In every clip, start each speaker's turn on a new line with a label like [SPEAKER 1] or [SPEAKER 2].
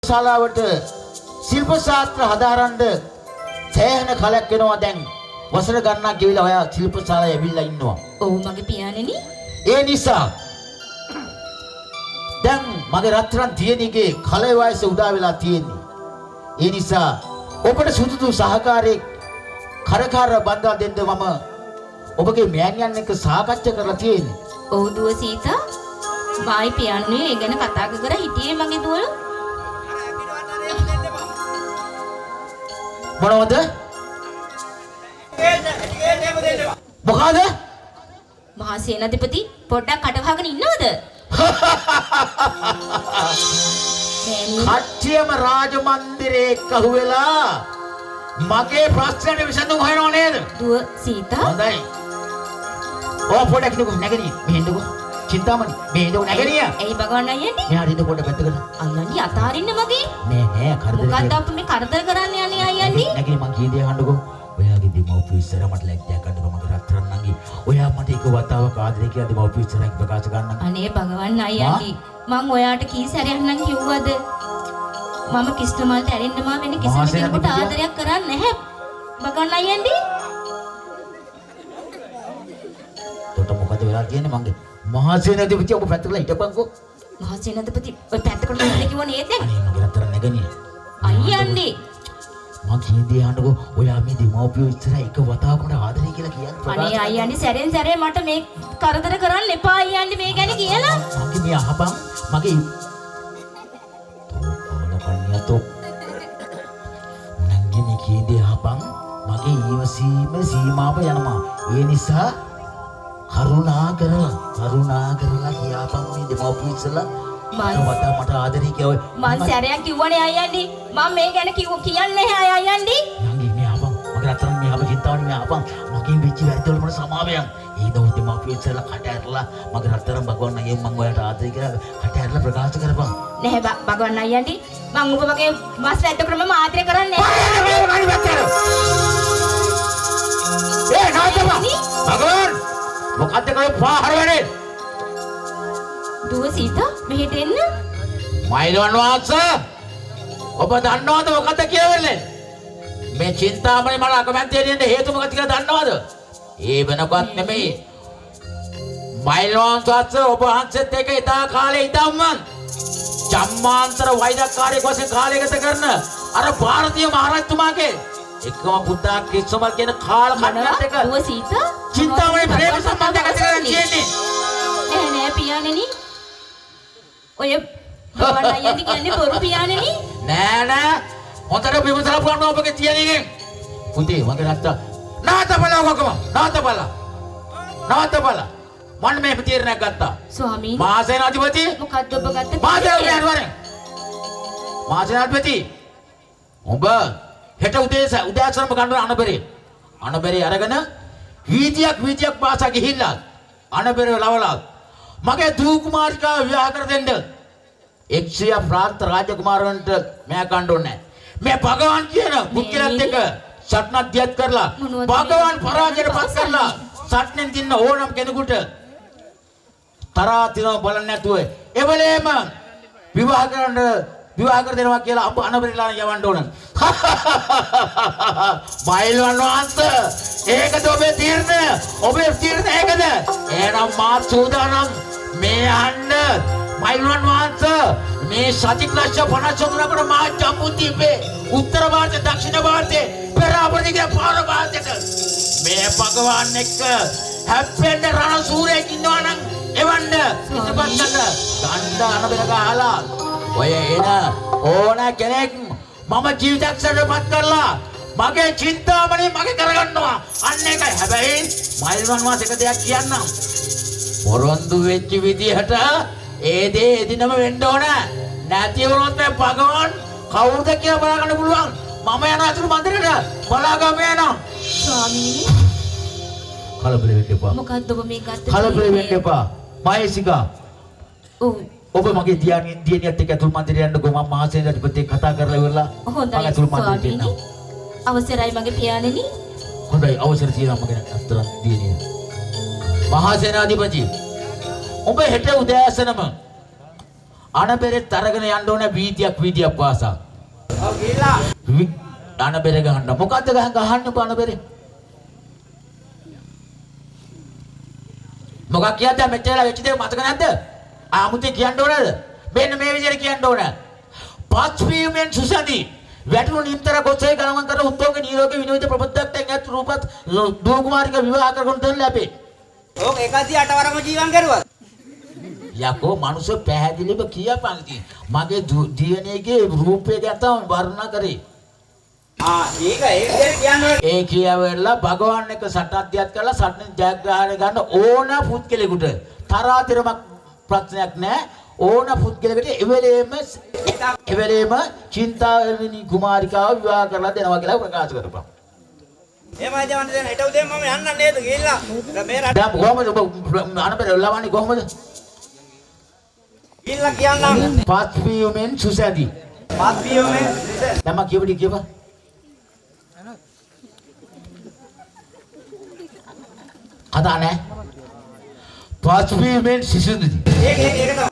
[SPEAKER 1] ශාලාවට ශිල්ප ශාස්ත්‍ර හදාරන්න සෑහෙන කාලයක් වෙනවා දැන් වසර ගණනක් ගෙවිලා ඔයා ශිල්ප ශාලාවේ ඇවිල්ලා ඉන්නවා.
[SPEAKER 2] ඔව් මගේ පියාණෙනි.
[SPEAKER 1] ඒ නිසා දැන් මගේ රත්තරන් තියෙනගේ කලේ වයස උදා වෙලා තියෙන්නේ. ඒ නිසා ඔබට සුදුසු සහකාරයෙක් කරකාර බඳා දෙන්න මම ඔබගේ මෑණියන් එක්ක සාකච්ඡා කරලා තියෙන්නේ.
[SPEAKER 2] ඔව් දුව සීතා. මායි පියාණෙනි ඒ ගැන කතා කර හිටියේ මගේ දුව.
[SPEAKER 1] මොනවද? මොකද?
[SPEAKER 2] මහා සේනාධිපති පොඩ්ඩක් කටවහගෙන ඉන්නවද?
[SPEAKER 1] කට්ටියම රාජ මන්දිරේ එක්කහු වෙලා මගේ ප්‍රශ්නෙට විසඳුම් හොයනව නේද?
[SPEAKER 2] දුව සීතා.
[SPEAKER 1] හොඳයි. ඔය පොඩක් නිකු නැගණි. මෙහෙන්නකෝ. චින්තාමණි. මෙහෙන්නකෝ නැගණිය.
[SPEAKER 2] ඇයි භගවන් අයියන්ටි?
[SPEAKER 1] මෙහාට ඉන්න පොඩ පැත්තකට.
[SPEAKER 2] අයියන්ටි අතාරින්න මගේ.
[SPEAKER 1] නෑ කරදර.
[SPEAKER 2] මොකද්ද අපි මේ කරදර කරන්න යන්නේ අයියන්ටි?
[SPEAKER 1] නැගණි මං කී දේ අහන්නකෝ. ඔයාගේ දෙමව්පිය ඉස්සර මට ලැජ්ජා කරන්න මගේ රත්තරන් නංගි. ඔයා මට එක වතාවක් ආදරේ කියලා දෙමව්පිය ඉස්සරහින් ප්‍රකාශ කරන්න.
[SPEAKER 2] අනේ භගවන් අයියන්ටි මං ඔයාට කී සැරයක් නම් කිව්වද? මම කිස්තුමල්ට ඇරෙන්න මා වෙන කිසිම කෙනෙකුට ආදරයක් කරන්නේ නැහැ. භගවන් අයියන්ටි.
[SPEAKER 1] තොට මොකද වෙලා තියෙන්නේ මංගේ? මහා සේනාධිපති ඔබ පැත්තකට හිටපන්කෝ.
[SPEAKER 2] මහා සේනාධිපති ඔය පැත්තකට ඉන්න කිව්ව නේද?
[SPEAKER 1] අනේ මගේ රත්තරන් නැගණිය.
[SPEAKER 2] අයියන්ටි.
[SPEAKER 1] මං කීදී අහන්නකෝ ඔයා මේ දෙමව්පියෝ ඉස්සර එක වතාවකට ආදරේ කියලා කියන්නේ.
[SPEAKER 2] අනේ අයියන්ටි සැරෙන් සැරේ මට මේ කරදර කරන්න එපා අයියන්ටි මේ ගැන කියලා.
[SPEAKER 1] මගේ මේ අහපන් මගේ තෝ නංගි මේ කීදී අහපන් මගේ ඊවසීම සීමාව යනවා. ඒ නිසා කරුණා කරලා කියාපන් මේ දෙමව්පියෝ ඉස්සලා වතා මට ආදරේ කියව.
[SPEAKER 2] මං සැරයක් කිව්වනේ අයියන්ටි. මම මේ ගැන කියන්නේ නැහැ අයියන්ටි.
[SPEAKER 1] නංගි මේ අහපන් මගේ අතරන් මේ අහපන් චින්තාවනි මේ අහපන් මගේ වෙච්ච වැරදිවල මට සමාවයන්. ඒ දවස් දෙමව්පියෝ ඉස්සලා කට ඇරලා මගේ රත්තරන් භගවන් අයියෙන් මං ඔයාලට ආදරේ කියලා කට ඇරලා ප්‍රකාශ කරපන්.
[SPEAKER 2] නැහැ භගවන් අයියන්ටි. මං ඔබ වගේ මස් වැද්ද ක්‍රම ආදරේ කරන්නේ නැහැ.
[SPEAKER 1] ඒ නාතම භගවන් මොකද්ද කෝ පාහර වෙන්නේ?
[SPEAKER 2] දුව සීතා මෙහෙට එන්න.
[SPEAKER 1] මයිලවන් වාස ඔබ දන්නවද මොකද්ද කියවෙන්නේ? මේ චින්තාමණි මට අකමැති වෙන්න හේතුව මොකක්ද කියලා දන්නවද? ඒ වෙනකත් නෙමෙයි. මයිලවන් වාස ඔබ වහන්සේත් එක්ක ඉතා කාලේ ඉඳන්ම ජම්මාන්තර වෛරකාරයෙක් වශයෙන් කාලය ගත කරන අර ಭಾರತೀಯ මහරජතුමාගේ එකම පුතා කිස්සමල් කියන කාල කන්නත් එක
[SPEAKER 2] දුව සීතා
[SPEAKER 1] චින්තාමණි ප්‍රේම සම්බන්ධයක් ඇති කරගෙන තියෙන්නේ.
[SPEAKER 2] නෑ පියාණෙනි. ඔය භගවන් අයියන්ටි කියන්නේ බොරු පියාණෙනි.
[SPEAKER 1] නෑ හොඳට විමසලා බලන්න ඔබගේ තියෙනනේ. පුතේ මගේ රත්තා නාතපලා කොකම නාතපලා මම මේ තීරණයක් ගත්තා.
[SPEAKER 2] ස්වාමීනි
[SPEAKER 1] මහා සේනාධිපති
[SPEAKER 2] මොකද්ද ඔබ ගත්ත
[SPEAKER 1] මහා සේනාධිපති ඔබ හෙට උදෑසනම ගන්න අනබරේ අරගෙන වීදියක් පාසා ගිහිල්ලා අනබරේ ලවලා මගේ දූ කුමාරිකාව විවාහ කර දෙන්න. එක්ෂියා ප්‍රාන්ත රාජකුමාරවන්ට මෑ කණ්ඩ ඕනේ. මේ භගවන් කියන බුද්ධිලත් එක සටනක් දියත් කරලා භගවන් පරාජයට පත් කරලා සටනෙන් දින්න ඕනම කෙනෙකුට තරහා තිනව බලන්නේ නැතුව එවලේම විවාහ කර දෙනවා කියලා අප අනබරිලාන යවන්න ඕන. මයිල්වන් වහන්ස ඒකද ඔබේ තීරණය? ඔබේ තීරණය ඒකද? එහෙනම් මා සූදානම් මේ අහන්න මයිල්වන් වහන්ස මේ සතික්ලක්ෂ 53කට මා ජම්බුද්වීපේ උත්තර ಭಾರತ දක්ෂිණ ಭಾರතේ පෙර අපරිදිගේ පාර ಭಾರතයට මේ භගවන් එක්ක හැප්පෙන්න රණ සූරයෙක් ඉන්නවා නම් එවන්න ඉතිපත්තට ගණ්ඩ අනබෙර ගහලා ඔය එන ඕන කෙනෙක් මම ජීවිතක්ෂරපත් කරලා මගේ චින්තාමණි මගේ කරගන්නවා. අන්න ඒකයි. හැබැයි මයිල්වන් වාස එක දෙයක් කියන්නම්. පොරොන්දු වෙච්ච විදිහට ඒ දේ එදිනම වෙන්න ඕන. නැති වුණොත් මේ භගවන් කවුද කියලා බලාගන්න පුළුවන්. මම යන අතුරු මන්දිරේට බලාගම යනවා.
[SPEAKER 2] ස්වාමීනි
[SPEAKER 1] කලබල වෙන්න එපා.
[SPEAKER 2] මොකද්ද ඔබ මේ ගත්ත
[SPEAKER 1] කලබල වෙන්න එපා. මහේසිකා
[SPEAKER 2] ඔව්
[SPEAKER 1] ඔබ මගේ දියණියත් එක්ක අතුරු මන්දිරේ යන්න ගොම මහා සේනාධිපති කතා කරලා ඉවරලා
[SPEAKER 2] හොඳයි
[SPEAKER 1] අතුරු මන්දිරේට
[SPEAKER 2] ස්වාමීනි.
[SPEAKER 1] එන්න.
[SPEAKER 2] අවසරයි මගේ පියාණෙනි.
[SPEAKER 1] හොඳයි අවසර තියෙනවා මගේ අතරන් දියණිය. මහා සේනාධිපති ඔබ හෙට උදෑසනම අනබෙරෙත් අරගෙන යන්න ඕන වීදියක් පාසා.
[SPEAKER 3] ඔව් ගිහිල්ලා.
[SPEAKER 1] අනබෙර ගහන්න. මොකද්ද ගහන්නේ අනබෙරේ? මොකක් කියද්ද මෙච්චර වෙච්ච දේ මතක නැද්ද? ආමුතේ කියන්න ඕනද? මෙන්න මේ විදිහට කියන්න ඕන. පස්වීමෙන් සුසඳි වැටුණු නිම්තර කොච්චර ගණන් කර උත්තෝගේ නිරෝගී විනෝද ප්‍රබුද්ධත්වයෙන් ඇත් රූපත් දෝ කුමාරික විවාහ කරගෙන දෙන්න ලැබේ.
[SPEAKER 3] ඕක 108 වරම ජීවන් කරුවා.
[SPEAKER 1] යකෝ මනුස්ස පැහැදිලිව කියපන් ඉතින්. මගේ දියණියගේ රූපය ගැන තමයි වර්ණනා කරේ.
[SPEAKER 3] ඒක කියන්නේ
[SPEAKER 1] ඒ කියවෙලා භගවන් එක සටහත්යත් කරලා සටන ජයග්‍රහණය ගන්න ඕන පුද්ගලෙකුට තරාතිරමක් ප්‍රශ්නයක් නැහැ. ඕන පුද්ගලෙකුට එවෙලේම චින්තාවෙනි කුමාරිකාව විවාහ කරලා දෙනවා කියලා ප්‍රකාශ කරපන්.
[SPEAKER 3] එහෙමයි ජවන්න දෙන්න හිට උදේ මම යන්න නේද ගිහිල්ලා මේ රට
[SPEAKER 1] දැන් කොහමද අනබෙර ලවන්නේ කොහමද?
[SPEAKER 3] ගිහිල්ලා කියන්නම්.
[SPEAKER 1] පස්වීමෙන් සුසැදි.
[SPEAKER 3] පස්වීමෙන්
[SPEAKER 1] දැන් මම කියපඩි කියපන්. කතා නැහැ. පස්වීමෙන් සිසුඳි.
[SPEAKER 3] ඒක තමයි.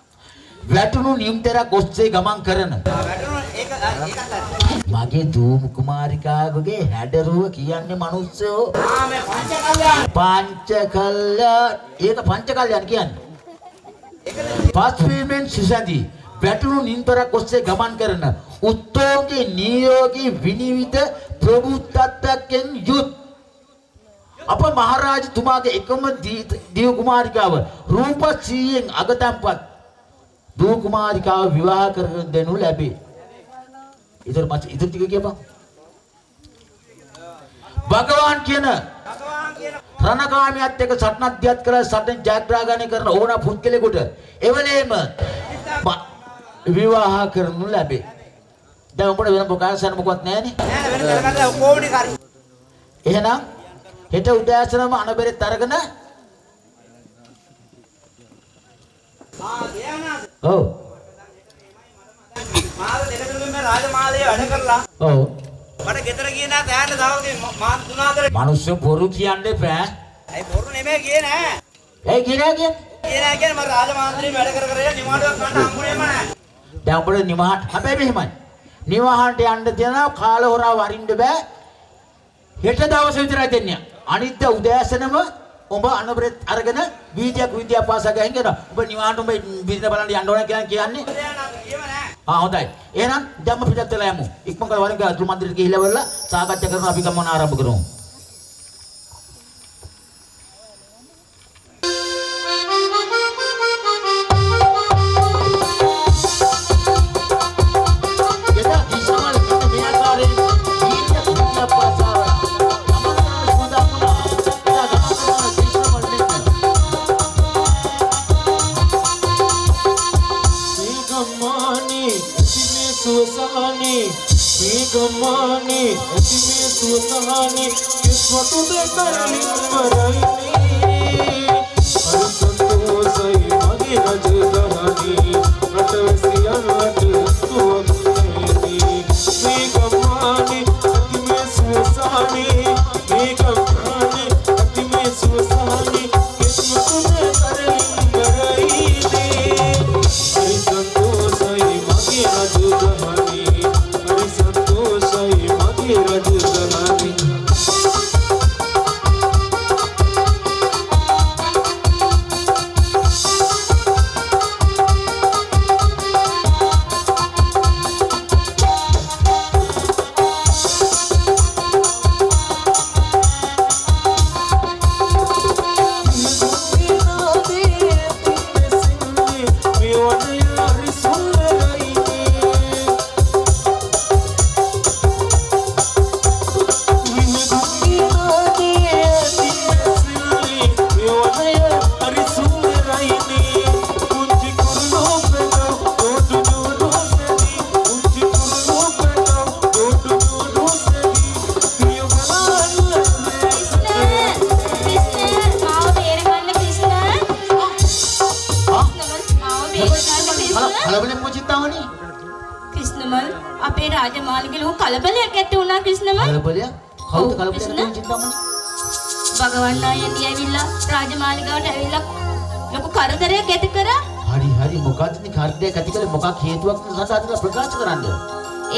[SPEAKER 1] වැටුණු නිම්තරක් ඔස්සේ ගමන් කරන.
[SPEAKER 3] වැටුණු ඒකත්
[SPEAKER 1] මගේ දූ කුමාරිකාවගේ හැඩරුව කියන්නේ මිනිස්සෝ.
[SPEAKER 3] මේ පංචකල්‍යාණ.
[SPEAKER 1] පංචකල්‍යාණ. ඒක පංචකල්‍යාණ කියන්නේ. පස්වීමෙන් සිසඳි වැටුණු නිම්තරක් ඔස්සේ ගමන් කරන උත්තෝගේ නියෝගී විනිවිද ප්‍රභුත්වයෙන් යුත් අප මහරජතුමාගේ එකම දිව කුමාරිකාව රූපශ්‍රීයෙන් අගතම්පත් දූ කුමාරිකාව විවාහ කරගෙන දෙනු ලැබේ. ඉතින් ටික කියපන්. භගවාන් කියන රණකාමියත් එක්ක සටනක්දියත් කරලා සටන ජයග්‍රහණය කරන ඕන පුද්ගලෙකුට එවලේම විවාහ කරනු ලැබේ. දැන් උඹට වෙන ප්‍රකාශන මොකවත් නැහැනේ.
[SPEAKER 3] නෑ වෙන කරගන්න ඔක්කොම කරි.
[SPEAKER 1] එහෙනම් හෙට උදෑසනම අනබෙරෙත් අරගෙන
[SPEAKER 3] ගියානාද?
[SPEAKER 1] ඔව්
[SPEAKER 3] මාළ දෙකතුනේ මේ රාජමාලයේ වැඩ කරලා
[SPEAKER 1] ඔව්
[SPEAKER 3] මට ගෙදර ගියේ නෑ තෑන්න දවල්ගේ මාත් 3-4
[SPEAKER 1] මිනිස්සු බොරු කියන්නේ බෑ.
[SPEAKER 3] අයි බොරු නෙමෙයි ගියේ නෑ.
[SPEAKER 1] ඒ කියන්නේ
[SPEAKER 3] ගියේ නෑ කියන්නේ මම රාජමාන්ත්‍රී වැඩ කර නිවාඩුවක් ගන්න හම්බුනේම නෑ.
[SPEAKER 1] දැන් උඹට නිවහන් හැබැයි මෙහෙමයි. නිවහන්ට යන්න තියෙනවා කාල හොරා වරින්න බෑ. හෙට දවසේ විතරයි දෙන්නේ. අනිත් උදෑසනම ඔබ අනබරෙත් අරගෙන වීදියක් පාසා ගහින් කරනවා. ඔබ නිවහන්ට ඔබ විදින බලන්න යන්න ඕන කියලා කියන්නේ. හොඳයි. එහෙනම් ධම්ම පිටත් වෙලා යමු. ඉක්මන් කරලා වරින් ගාතුරු මන්දිරට ගිහිල්ලා වෙලා සාකච්ඡා කරනවා අපි ගමන ආරම්භ කරමු.
[SPEAKER 4] गमानी ऐसी में सुहानी किस्मत दे करली मराइनी हर संतोषई मगे रज दहानी रटवसिया रट सुवंती में गमानी ऐसी में सुहानी में गमानी ऐसी में सुहानी किस्मत दे करली मराइनी हर संतोषई मगे रज दहानी
[SPEAKER 2] ක්‍රිෂ්ණමල් අපේ රාජමාලිගයේ ලොකු කලබලයක් ඇති වුණා ක්‍රිෂ්ණමල්.
[SPEAKER 1] කලබලයක්? කවුද කලබලයක් තියෙන චින්තාමණි?
[SPEAKER 2] භගවන් ආයන්දී ඇවිල්ලා රාජමාලිගාවට ඇවිල්ලා ලොකු කරදරයක් ඇති කරා.
[SPEAKER 1] හරි හරි මොකක්ද මේ කාර්යයක් ඇති කරේ මොකක් හේතුවක් නිසා අද ප්‍රකාශ කරන්නේ?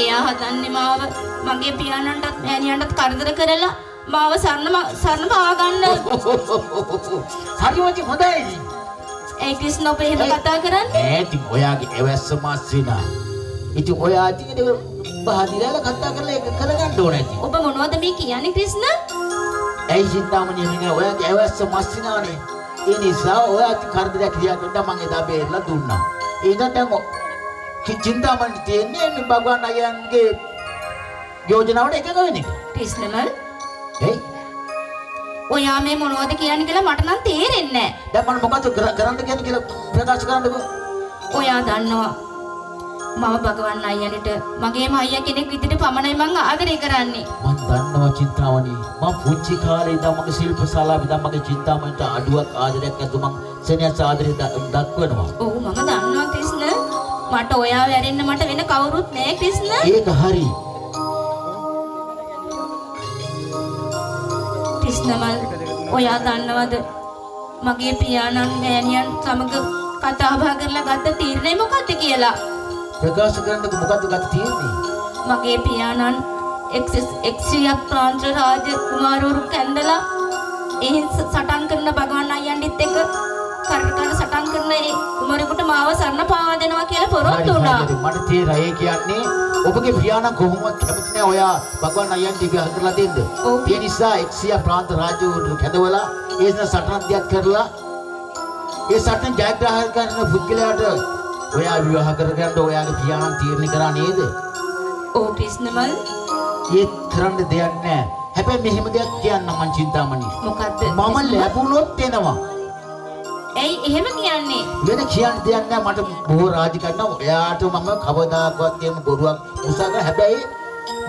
[SPEAKER 2] එයා හදන්නේ මාව මගේ පියාණන්ටත් මෑණියන්ටත් කරදර කරලා මාව සරණ පාවා ගන්න.
[SPEAKER 1] හරිවටි හොඳයි.
[SPEAKER 2] ඒ ක්‍රිෂ්ණ ඔබ එහෙම කතා කරන්නේ?
[SPEAKER 1] ඉතින් ඔයාගේ එවැස්ස මාසිනා. ඉතින් ඔයා ඉතින් බහදිරාල කතා කරලා ඒක කරගන්න ඕනේ ඉතින්.
[SPEAKER 2] ඔබ මොනවද මේ කියන්නේ ක්‍රිෂ්ණ?
[SPEAKER 1] ඇයි චින්තාමණී මෙන්න ඔයාගේ එවැස්ස මාසිනානේ. ඒ නිසා ඔයා ඉතින් කරදරයක් ක්‍රියා කරලා මම එදා බේරලා දුන්නා. ඒකට දැන් චින්තාමණී තියන්නේ මේ භගවන් අයන්ගේ යෝජනාවට එකඟ වෙන්නේ.
[SPEAKER 2] ක්‍රිෂ්ණමල්
[SPEAKER 1] එයි
[SPEAKER 2] ඔයා මේ මොනවද කියන්නේ කියලා මට නම් තේරෙන්නේ නැහැ.
[SPEAKER 1] දැන් මම මොකද කරන්න කියන්නේ කියලා ප්‍රකාශ කරන්නකෝ.
[SPEAKER 2] ඔයා දන්නවා මම භගවන් අයියන්ට මගේම අයියා කෙනෙක් විදිහට පමණයි මං ආදරය කරන්නේ.
[SPEAKER 1] මම දන්නවා චින්තාමණී මම පුංචි කාලේ ඉඳන් මගේ ශිල්ප ශාලාවේ ඉඳන් මගේ චින්තාමණීට අඩුවක් ආදරයක් නැතු මම සෙනෙහස ආදරය දක්වනවා.
[SPEAKER 2] ඔව් මම දන්නවා ක්‍රිෂ්ණ. මට ඔයාව ඇරෙන්න මට වෙන කවුරුත් නැහැ ක්‍රිෂ්ණ.
[SPEAKER 1] ඒක හරි.
[SPEAKER 2] ක්‍රිෂ්ණමල් ඔයා දන්නවද මගේ පියාණන් මෑණියන් සමග කතා බහ කරලා ගත්ත තීරණය මොකක්ද කියලා?
[SPEAKER 1] ප්‍රකාශ කරන්නකෝ මොකද්ද ගත තියෙන්නේ?
[SPEAKER 2] මගේ පියාණන් එක්සියක් ප්‍රාන්ත රාජ කුමාරවරු කැඳලා එහෙන් සටන් කරන භගවන් අයියන්ඩිත් එක්ක කරකන සටන් කරන ඒ කුමාරයෙකුට මාව සරණ පාවා දෙනවා කියලා පොරොන්දු වුණා.
[SPEAKER 1] මට තේරෙයි ඒ කියන්නේ ඔබගේ පියාණන් කොහොමවත් කැමති නැහැ ඔයා භගවන් අයියන්ට විවාහ කරලා දෙන්න. ඒ නිසා එක්සියා ප්‍රාන්ත රාජවරු කැඳවලා ඒ සටන් දියත් කරලා ඒ සටන් ජයග්‍රහණය කරන පුද්ගලයාට ඔයා විවාහ කරගන්න ඔයාගේ පියාණන් තීරණය කරා නේද?
[SPEAKER 2] ඔව් ක්‍රිෂ්ණමල්.
[SPEAKER 1] ඒ කරන්න දෙයක් නැහැ. හැබැයි මෙහෙම දෙයක් කියන්න මං චින්තාමණී.
[SPEAKER 2] මොකද්ද?
[SPEAKER 1] මම ලැබුණොත් එනවා.
[SPEAKER 2] ඇයි එහෙම කියන්නේ?
[SPEAKER 1] වෙන කියන්න දෙයක් නැහැ මට බොහෝ රාජකාරී ඔයාට මම කවදාකවත් එහෙම බොරුවක් උසාග හැබැයි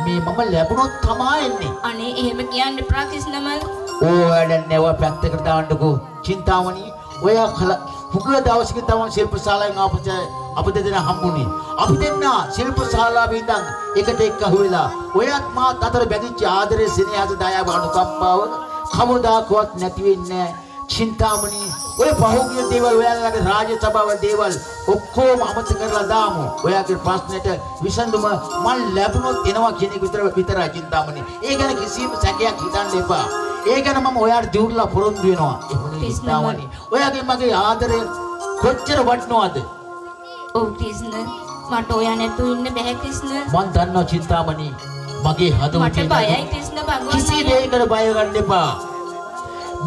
[SPEAKER 1] මේ මම ලැබුණොත් තමයි එන්නේ.
[SPEAKER 2] අනේ එහෙම කියන්න එපා ක්‍රිෂ්ණමල්.
[SPEAKER 1] ඕවැඩ නෙව පැත්තකට දාන්නකෝ චින්තාමණී. ඔයා හුඟ දවසක තමයි ශිල්ප ශාලාවෙන් අපිට දෙන හම්බුනේ. අපි දෙන්න ශිල්ප ශාලාවේ ඉඳන් එකට එක්ක වෙලා ඔයත් මාත් අතර බැඳිච්ච ආදරේ සෙනෙහස දයාව අනුකම්පාව කවදාකවත් නැති වෙන්නේ නැහැ. චින්තාමණී ඔය පහුගිය දේවල් ඔයාලගේ රාජ්‍ය සභාවල දේවල් ඔක්කොම අමතක කරලා දාමු. ඔයාගේ ප්‍රශ්නෙට විසඳුම මම ලැබුණොත් එනවා කියන එක විතරයි චින්තාමණී. ඒ ගැන කිසිම සැකයක් හිතන්න එපා. ඒ ගැන මම ඔයාට දියුණුලා පොරොන්දු වෙනවා. චින්තාමණී ඔයාගේ මගේ ආදරය කොච්චර වටිනවද?
[SPEAKER 2] ඔව් ක්‍රිෂ්ණ මට ඔයා නැතුව ඉන්න බෑ ක්‍රිෂ්ණ.
[SPEAKER 1] මම දන්නවා චින්තාමණී මගේ හදවතේ
[SPEAKER 2] මට බයයි ක්‍රිෂ්ණ භගවන්.
[SPEAKER 1] කිසි දෙයකට බය ගන්න එපා.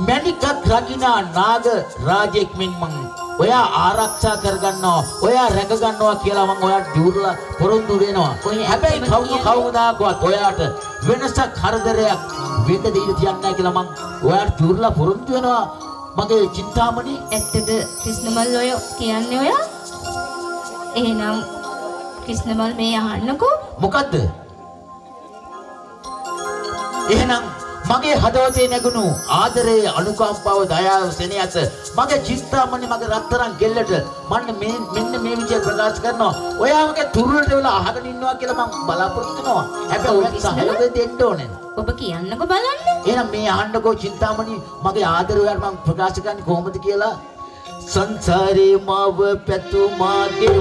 [SPEAKER 1] මැණිකක් රකිනා නාග රාජෙක් මෙන් මං ඔයා ආරක්ෂා කරගන්නවා ඔයා රැක ගන්නවා කියලා මං ඔයාට දියුණුලා පොරොන්දු වෙනවා. හැබැයි කවුදාකවත් ඔයාට වෙනසක් කරදරයක් වෙන්න දෙන්න තියන්නේ නැහැ කියලා මං ඔයාට දියුණුලා පොරොන්දු වෙනවා මගේ චින්තාමණී.
[SPEAKER 2] ඇත්තද ක්‍රිෂ්ණමල් ඔය කියන්නේ ඔයා? එහෙනම් ක්‍රිෂ්ණමල් මේ අහන්නකෝ.
[SPEAKER 1] මොකද්ද? එහෙනම් මගේ හදවතේ නැගුණු ආදරයේ අනුකම්පාව දයාව සෙනෙහස මගේ චිත්තාමණී මගේ රත්තරන් ගෙල්ලට මෙන්න මේ විදිහට ප්‍රකාශ කරනවා. ඔයා මගේ තුරුලට වෙලා අහගෙන ඉන්නවා කියලා මම බලාපොරොත්තු වෙනවා. හැබැයි ඔයා සහයෝගය දෙන්න ඕනේ.
[SPEAKER 2] ඔබ කියන්නකෝ බලන්න.
[SPEAKER 1] එහෙනම් මේ අහන්නකෝ චින්තාමණී මගේ ආදරය ඔයාට මම ප්‍රකාශ කරන්නේ කොහොමද කියලා. සංසාරේ මාව පැතු මාගේ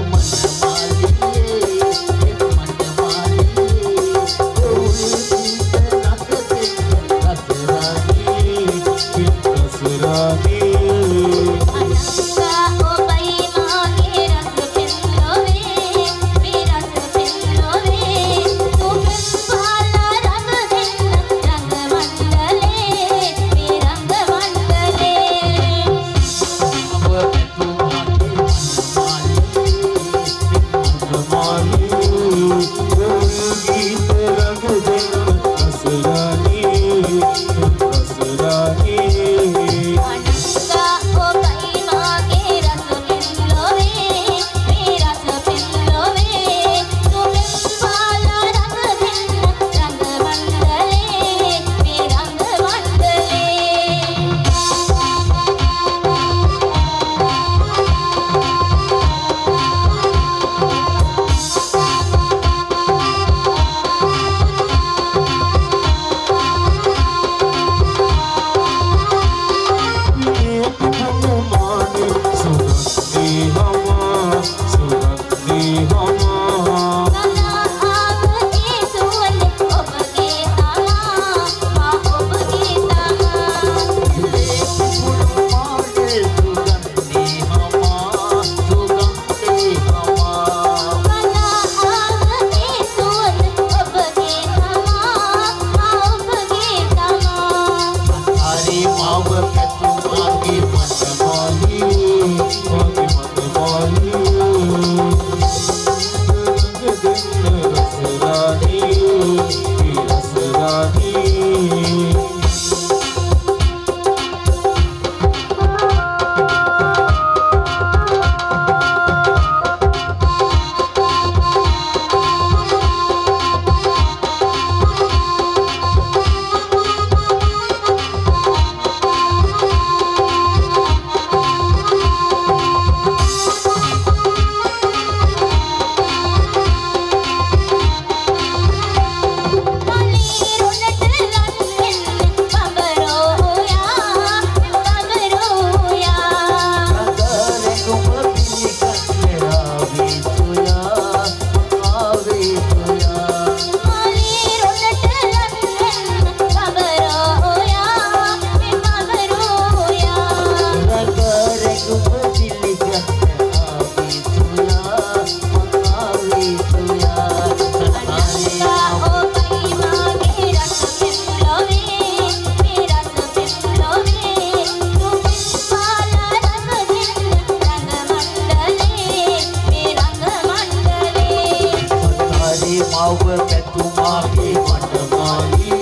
[SPEAKER 1] ඔබ පැතුමාගේ
[SPEAKER 4] මනමාලි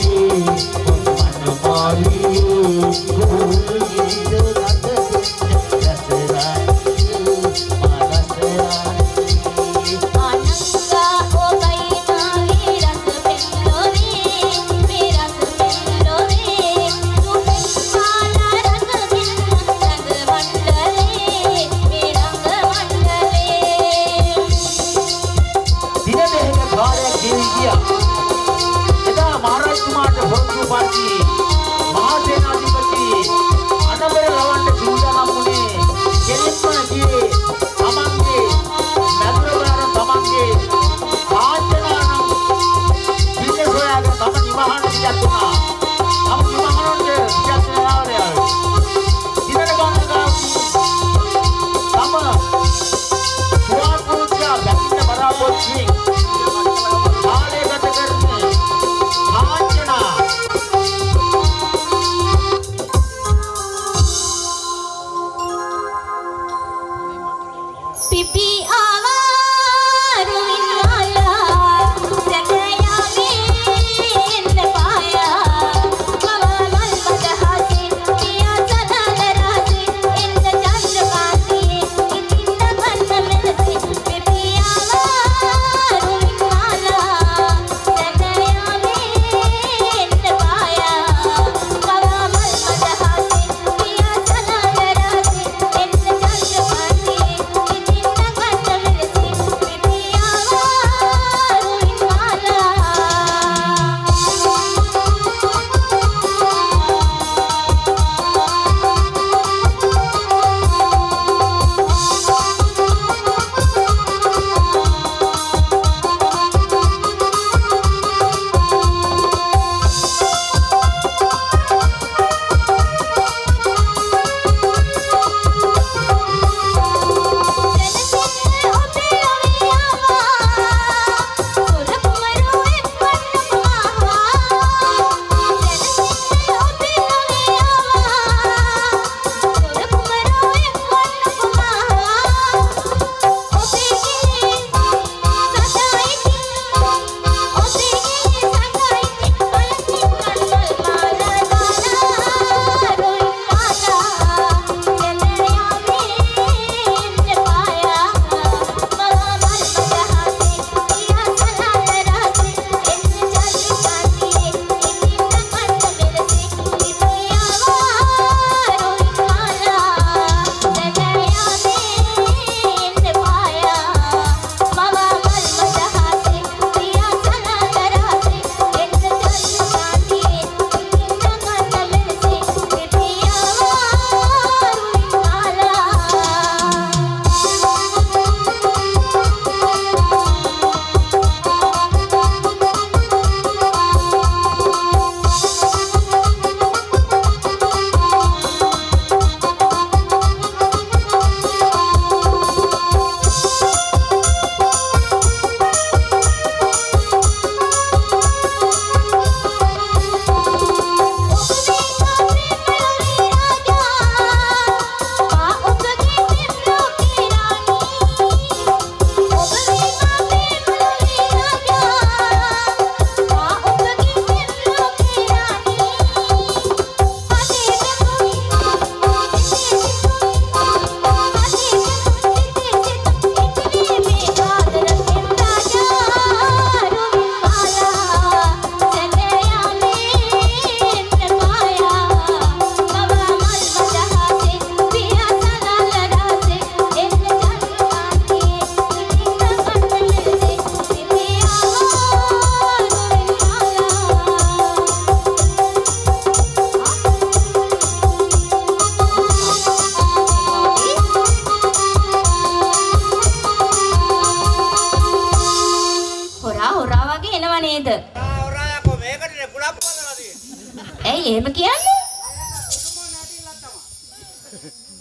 [SPEAKER 2] ඇයි එහෙම කියන්නේ?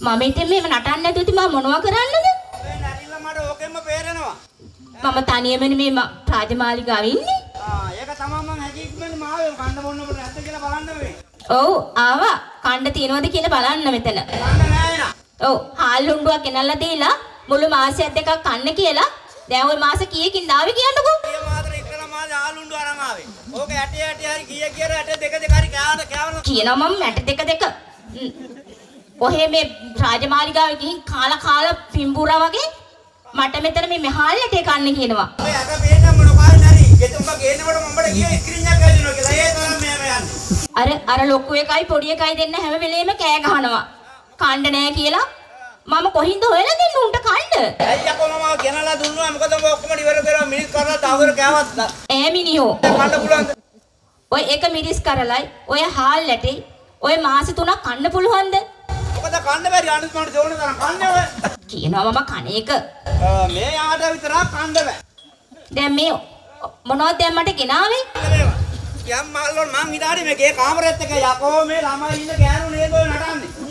[SPEAKER 2] මම ඉතින් මේව නටන්න නැතුව ඉතින් මම මොනවා කරන්නද?
[SPEAKER 3] මේ නැටිලා මට ඕකෙන්ම බේරෙනවා.
[SPEAKER 2] මම තනියමනේ මේ රාජමාලිගාවේ ඉන්නේ.
[SPEAKER 3] ඒක තමයි මං හැකියික්මනේ මාවේ කන්න බොන්න ඔබට නැද්ද කියලා බලන්න වෙයි.
[SPEAKER 2] ඔව් ආවා. කන්න තියනවද කියලා බලන්න මෙතන.
[SPEAKER 3] කන්න නෑ නා.
[SPEAKER 2] ඔව් හාල් හුඬුවක් ගෙනල්ලා දීලා මුළු මාසයක් දෙකක් කන්න කියලා. දැන් ওই මාස කීයකින් ආවේ කියන්නකෝ.
[SPEAKER 3] ඊය මාතර ඉතලා මාද ආවේ. ඕක ඇටේ හරි ගියේ කියලා ඇට දෙක හරි කෑවන.
[SPEAKER 2] කියනවා මම මැට දෙක. ඔහේ මේ රාජමාලිගාවේ ගිහින් කාලා පිම්බුරා වගේ මට මෙතන මේ මහල්ලට කන්න කියනවා.
[SPEAKER 3] ඔය අර මේක මොන කාරණා හරි. ගෙතුම්බ ගේනකොට මම්බට ගියේ ස්ක්‍රීන් එකක් හදිනවා කියලා. ඒ තමයි මේ යන්නේ.
[SPEAKER 2] අර ලොකු එකයි පොඩි එකයි දෙන්න හැම වෙලේම කෑ ගහනවා. කන්න නෑ කියලා. මම කොහින්ද හොයලා දෙන්න උන්ට කන්න?
[SPEAKER 3] ඇයි යකෝ මම ගෙනලා දුන්නා මොකද ඔබ ඔක්කොම ඉවර කරලා මිනිස් කරලා තවර කෑවත්
[SPEAKER 2] ඈ මිනිහෝ.
[SPEAKER 3] කන්න පුළුවන්ද?
[SPEAKER 2] ඔය එක මිරිස් කරලයි ඔය හාල් ඇටේ ඔය මාස 3ක් කන්න පුළුවන්ද?
[SPEAKER 3] මොකද කන්න බැරි අනිත් මට ඕන තරම් කන්නේ ඔය.
[SPEAKER 2] කියනවා මම කණ එක.
[SPEAKER 3] මේ යාට විතරක් කන්න බෑ.
[SPEAKER 2] දැන් මේ මොනවද දැන් මට ගෙනාවේ?
[SPEAKER 3] යම් මල්ලොන් මං හිතාරි මේකේ කාමරෙත් එක යකෝ මේ ළමයි ඉන්න ගෑනු නේද ඔය නටන්නේ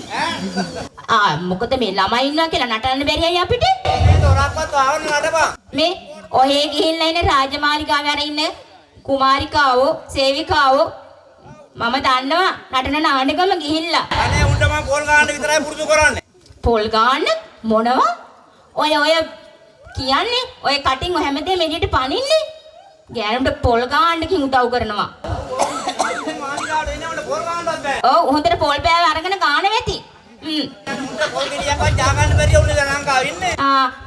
[SPEAKER 3] ඈ
[SPEAKER 2] මොකද මේ ළමයි ඉන්නවා කියලා නටන්න බැරි අය අපිට
[SPEAKER 3] මේ දොරක්වත් ආවන නටපන්
[SPEAKER 2] මේ ඔහේ ගිහිල්ලා ඉන්න රාජමාලිගාවේ අර ඉන්න කුමාරිකාවෝ සේවිකාවෝ මම දන්නවා නටන නාඩගම ගිහිල්ලා
[SPEAKER 3] අනේ උන්ට මං පොල් ගන්න විතරයි පුරුදු කරන්නේ
[SPEAKER 2] පොල් ගන්න මොනවා ඔය කියන්නේ ඔය කටින් ඔය හැමදේම එළියට පනින්නේ ගෑනුන්ට පොල් ගන්න කින් උදව් කරනවා
[SPEAKER 3] මාලිගාවට එනකොට පොල් ගන්නවත් බෑ
[SPEAKER 2] ඔව් හොඳට පොල් බෑව අරගෙන ගාන වෙති
[SPEAKER 3] පොල් ගෙඩියක්වත් ජා ගන්න බැරි උනේ ලංකාවේ ඉන්නේ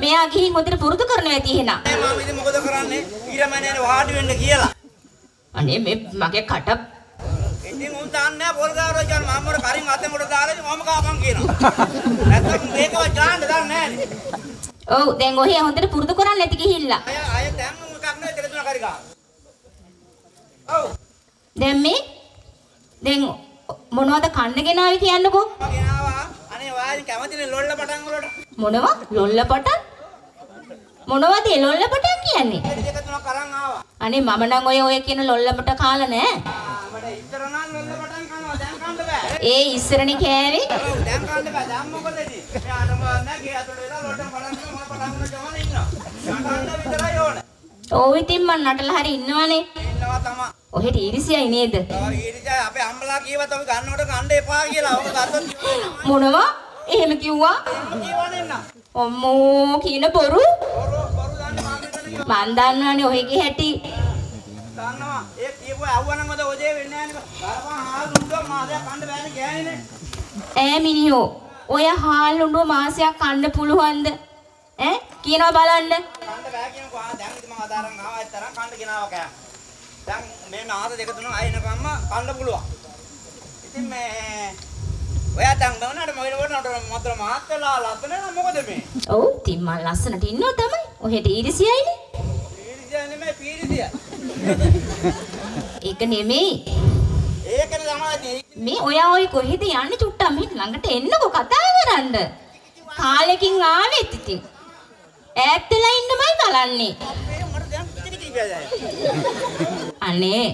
[SPEAKER 2] මෙයා ගිහින් හොඳට පුරුදු කරනවා ඇති එහෙනම්
[SPEAKER 3] මම ඉතින් මොකද කරන්නේ ඊරමනේ වාඩි වෙන්න කියලා
[SPEAKER 2] අනේ මේ මගේ කට
[SPEAKER 3] ඉතින් උන් දාන්නේ පොල් ගාවර කියන මම මොර කරින් අතේ මොඩ දාලා මම කාපන් කියනවා නැත්තම් මේකවත් ගන්න දන්නේ නැහැ
[SPEAKER 2] ඔව් දැන් ඔහේ හොඳට පුරුදු කරන්න ඇති ගිහිල්ලා
[SPEAKER 3] අය දැන් මොකක් නෑ දෙක තුනක් හරි ගන්න ඔව්
[SPEAKER 2] දැන් මේ දැන් මොනවද කන්න ගෙනාවේ කියන්නකෝ
[SPEAKER 3] මම ගෙනාවා අනේ ඔයාලා කැමතිනේ ලොල්ල පටන් වලට
[SPEAKER 2] මොනවා ලොල්ල පටන් මොනවද ඒ ලොල්ල පටන් කියන්නේ
[SPEAKER 3] දෙක තුනක් අරන් ආවා
[SPEAKER 2] අනේ මම නම් ඔය කියන ලොල්ලමට කාලා නෑ
[SPEAKER 3] මට ඉතර නම් ලොල්ල පටන් කනවා දැන් කන්න බෑ
[SPEAKER 2] ඒ ඉස්සරනේ කෑවේ
[SPEAKER 3] ඔව් දැන් කන්න බෑ දැන් මොකද ඉතින් මේ අරම නැහැ ගේ අතට වෙලා ලොල්ල පටන් කරනවා මම පටන් කරන ජමන ඉන්නවා කන්න විතරයි ඕනේ
[SPEAKER 2] ඔව් ඉතින් මං නටලා හරි ඉන්නවනේ
[SPEAKER 3] ඉන්නවා තමයි
[SPEAKER 2] ඔහෙට ඊරිසියයි නේද
[SPEAKER 3] ඊරිජා අපේ අම්මලා කියවත් අපි ගන්නකොට කන්න එපා කියලා ඔබ ගත්තොත්
[SPEAKER 2] මොනවා එහෙම කිව්වා
[SPEAKER 3] කියවන්නේ නැන්න
[SPEAKER 2] අම්මෝ කියන බොරු
[SPEAKER 3] බොරු දාන්නේ
[SPEAKER 2] මන් දන්නවනේ ඔහෙගේ හැටි
[SPEAKER 3] දන්නවා ඒ කියපුවා આવවනම් මද ඔදේ වෙන්නේ නැහැ නේ කරපන් හාල් දුන්නා මාසයක් කන්න බෑනේ ගෑනේ
[SPEAKER 2] ඈ මිනිහෝ ඔය හාල් උඬුව මාසයක් කන්න පුළුවන්ද ඈ කියනවා බලන්න
[SPEAKER 3] කන්න බෑ කියනකෝ දැන් ඉතින් මම අදාරන් ආවා ඇත්තරම් කන්න ගෙනාවා කෑ දැන් මේ මාස දෙක තුන අයිනකම්ම කන්න පුළුවන් ඉතින් මේ ඔයා දැන් මොනවාට මොකද මතර මාත් වෙලා ලස්සන නම් මොකද මේ
[SPEAKER 2] ඔව් ඉතින් මං ලස්සනට ඉන්නව තමයි ඔහෙට ඊරිසියයිනේ
[SPEAKER 3] පීරිසිය නෙමෙයි පීරිසිය
[SPEAKER 2] ඒක නෙමෙයි
[SPEAKER 3] ඒකනේ තමයි
[SPEAKER 2] මේ ඔයා ඔය කොහෙද යන්නේ චුට්ටක් මෙහෙ ළඟට එන්නකෝ කතා කරන්න කාලෙකින් ආවෙත් ඉතින් ඈත් වෙලා ඉන්නමයි බලන්නේ
[SPEAKER 3] මට දැන් පිටික කිව්වා
[SPEAKER 2] අනේ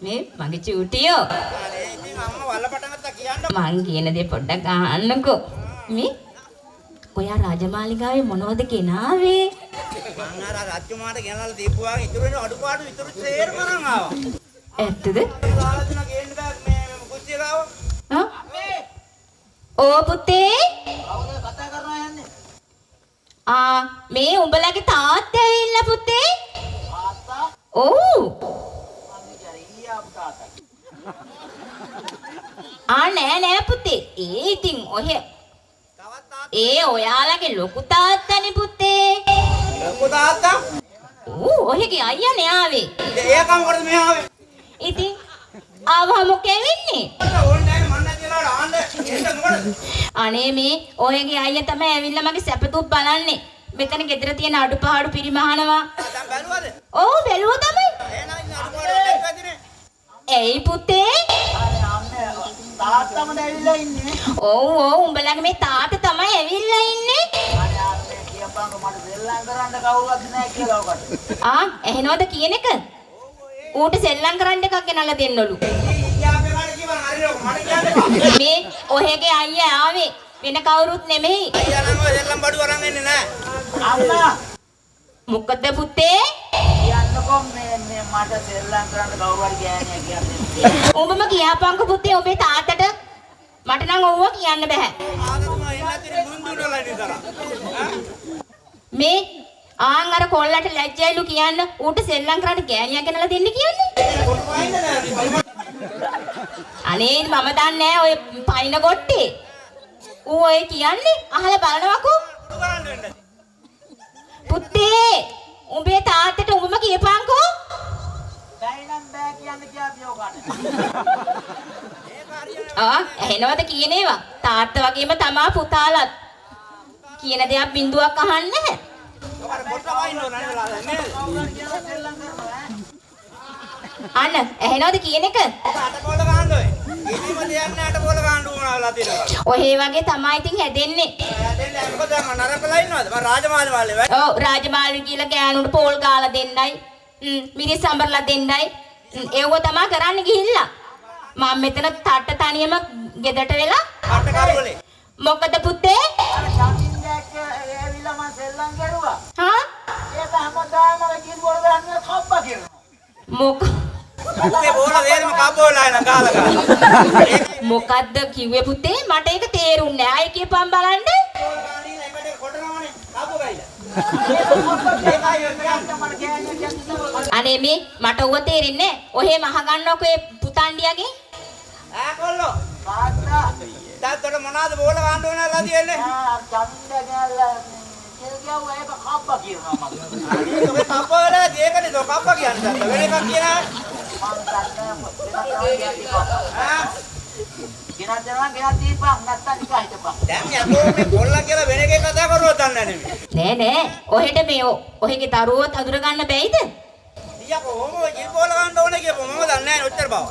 [SPEAKER 2] මේ මගේ චූටියෝ
[SPEAKER 3] අනේ ඉතින් අම්මා වල්ල පටන් ගත්තා කියන්න
[SPEAKER 2] මං කියන දේ පොඩ්ඩක් අහන්නකෝ මේ ඔයා රාජමාලිගාවේ මොනවද ගෙනාවේ
[SPEAKER 3] මං අර රජ්කුමාරට ගෙනල්ලා දීපුවා ඉතුරු වෙන අඩුපාඩු ඉතුරු සේරම අරන් ආවා
[SPEAKER 2] ඇත්තද
[SPEAKER 3] දාලා තුන ගේන්න බෑ මේ කුස්සිය ගාව
[SPEAKER 2] ඕ පුතේ
[SPEAKER 3] කවුද කතා කරනවා යන්නේ
[SPEAKER 2] මේ උඹලගේ තාත්තා ඇවිල්ලා පුතේ
[SPEAKER 3] තාත්තා
[SPEAKER 2] ඔව් නෑ පුතේ ඒ ඉතින් ඔහෙ ඒ ඔයාලගේ ලොකු තාත්තනේ පුතේ
[SPEAKER 3] ලොකු තාත්තා
[SPEAKER 2] ඔහෙගේ අයියානේ ආවේ
[SPEAKER 3] ඒකම මොකටද මේ ආවේ
[SPEAKER 2] ඉතින් ආවම මොකේ වෙන්නේ
[SPEAKER 3] ඕනේ නැහැ මන් නැතිලා ආන්න එන්න මොකටද
[SPEAKER 2] අනේ මේ ඔයගේ අයියා තමයි ඇවිල්ලා මගේ සැපතුප් බලන්නේ මෙතන ගෙදර තියෙන අඩුපාඩු පිරිමහනවා
[SPEAKER 3] දැන් බැලුවද
[SPEAKER 2] ඔව් බැලුවා තමයි
[SPEAKER 3] එහෙනම් ඉන්න අඩුපාඩු නැතිනේ
[SPEAKER 2] ඇයි පුතේ
[SPEAKER 3] තාත්තම දැවිලා ඉන්නේ
[SPEAKER 2] ඔව් උඹලගේ මේ තාත්තා තමයි ඇවිල්ලා ඉන්නේ
[SPEAKER 3] අනේ අම්මේ කියපන්කො මට සෙල්ලම් කරන්න කවුරුත් නැහැ කියලා ඔකට
[SPEAKER 2] එහෙනවද කියන එක ඌට සෙල්ලම් කරන්න එකක් ගෙනල්ලා දෙන්නලු
[SPEAKER 3] යාපේ කාට කිව්වා හරියට මට කියන්න
[SPEAKER 2] මේ ඔහෙගේ අයියා ආවේ වෙන කවුරුත් නෙමෙයි
[SPEAKER 3] අයියා නම් ඔය සෙල්ලම් බඩු අරන් එන්නේ නැහැ අම්මා
[SPEAKER 2] මොකද පුතේ
[SPEAKER 3] කියන්නකො මේ මට සෙල්ලම් කරන්න කවුරු හරි ගෑණියක් කියන්නේ
[SPEAKER 2] උඹම කියපන්කො පුතේ ඔබේ තාත්තට මට නම් ඔව්ව කියන්න බෑ
[SPEAKER 3] ආගතුමා එන්නතිරි මුන්දුනලා ඉඳලා
[SPEAKER 2] මේ ආන් අර කොල්ලට ලැජ්ජයිලු කියන්න ඌට සෙල්ලම් කරන්න ගෑණියක් ගෙනලා දෙන්න කියන්නේ.
[SPEAKER 3] කොට පයින්න නෑ.
[SPEAKER 2] අනේ මම දන්නේ නෑ ඔය පයින් කොට්ටේ. ඌ ඔය කියන්නේ අහලා බලනවකෝ.
[SPEAKER 3] ගන්න වෙන්න.
[SPEAKER 2] පුතේ උඹේ තාත්තට උඹම කියපන්කෝ.
[SPEAKER 3] බැයිනම් බෑ කියන්නේ කියපියෝ ගන්න.
[SPEAKER 2] ඇහෙනවද කියන ඒවා? තාත්තා වගේම තමා පුතාලත්. කියන දේක් බින්දුවක් අහන්නේ නැහැ.
[SPEAKER 3] ඔකට කොට පයින්න ඕන නේද?
[SPEAKER 2] අන්න ඇහෙනවද කියන එක?
[SPEAKER 3] අට බෝල ගන්න ඔය. ඉතිම දෙයක් නෑ අට බෝල ගන්න උනාලා තියෙනවා.
[SPEAKER 2] ඔය වගේ තමයි ඉතින් හැදෙන්නේ.
[SPEAKER 3] හැදෙන්නේ මොකද මම නරකලා ඉන්නවද? මම රාජමාලි මාලේ වැඩ.
[SPEAKER 2] ඔව් රාජමාලි කියලා ගෑනුන්ට පෝල් ගාලා දෙන්නයි. මිරිස් අඹරලා දෙන්නයි. ඒව තමයි කරන්න ගිහිල්ලා. මම මෙතන තට්ට තනියම ගෙදරට වෙලා
[SPEAKER 3] අට කරුවලේ.
[SPEAKER 2] මොකද පුතේ?
[SPEAKER 3] අර ශාන්තින්දක් ඇවිල්ලා මම සෙල්ලම් කරුවා.
[SPEAKER 2] හා?
[SPEAKER 3] ඒක හැමදාම අර කිල් බෝල ගන්න කප්පා කියනවා. මේ බෝල වේරම කප්පෝලා එන ගාලා ගාලා.
[SPEAKER 2] මොකද්ද කිව්වේ පුතේ? මට ඒක තේරුන්නේ නෑ. ආයි කියපන් බලන්න.
[SPEAKER 3] බෝල ගානින් එකට කොටනවනේ කප්පෝ ගයිලා.
[SPEAKER 2] අනේ මේ මට ඌව තේරෙන්නේ නෑ. ඔහෙම අහගන්නකො ඒ පුතණ්ඩියගේ.
[SPEAKER 3] ඈ කොල්ලෝ. තාත්තා. තාත්තට මොනවද බෝල ගන්න ඕනලා තියෙන්නේ? ඡන්ද ගාලා කෙල් ගාව ඒක කප්පා කියනවා මම. අනේ ඔය කප්පා වල ඒකනේ તો කප්පා කියන්නේ. වෙන එකක් කියනවා. මම දන්නේ ගෙනත් දීපන් නැත්තම් නිකන් හිටපන්. දැන් යකෝ මේ කොල්ලා කියලා වෙන එකේ කතා කරුවොත් දන්නේ නෙමෙයි.
[SPEAKER 2] නෑ ඔහෙට මේ ඔහෙගේ දරුවොත් අඳුර ගන්න බැයිද?
[SPEAKER 3] ඊයකෝ ඕම ජිල් බෝල ගන්න ඕනේ කියපො මම දන්නේ නැහැ ඔච්චර බව.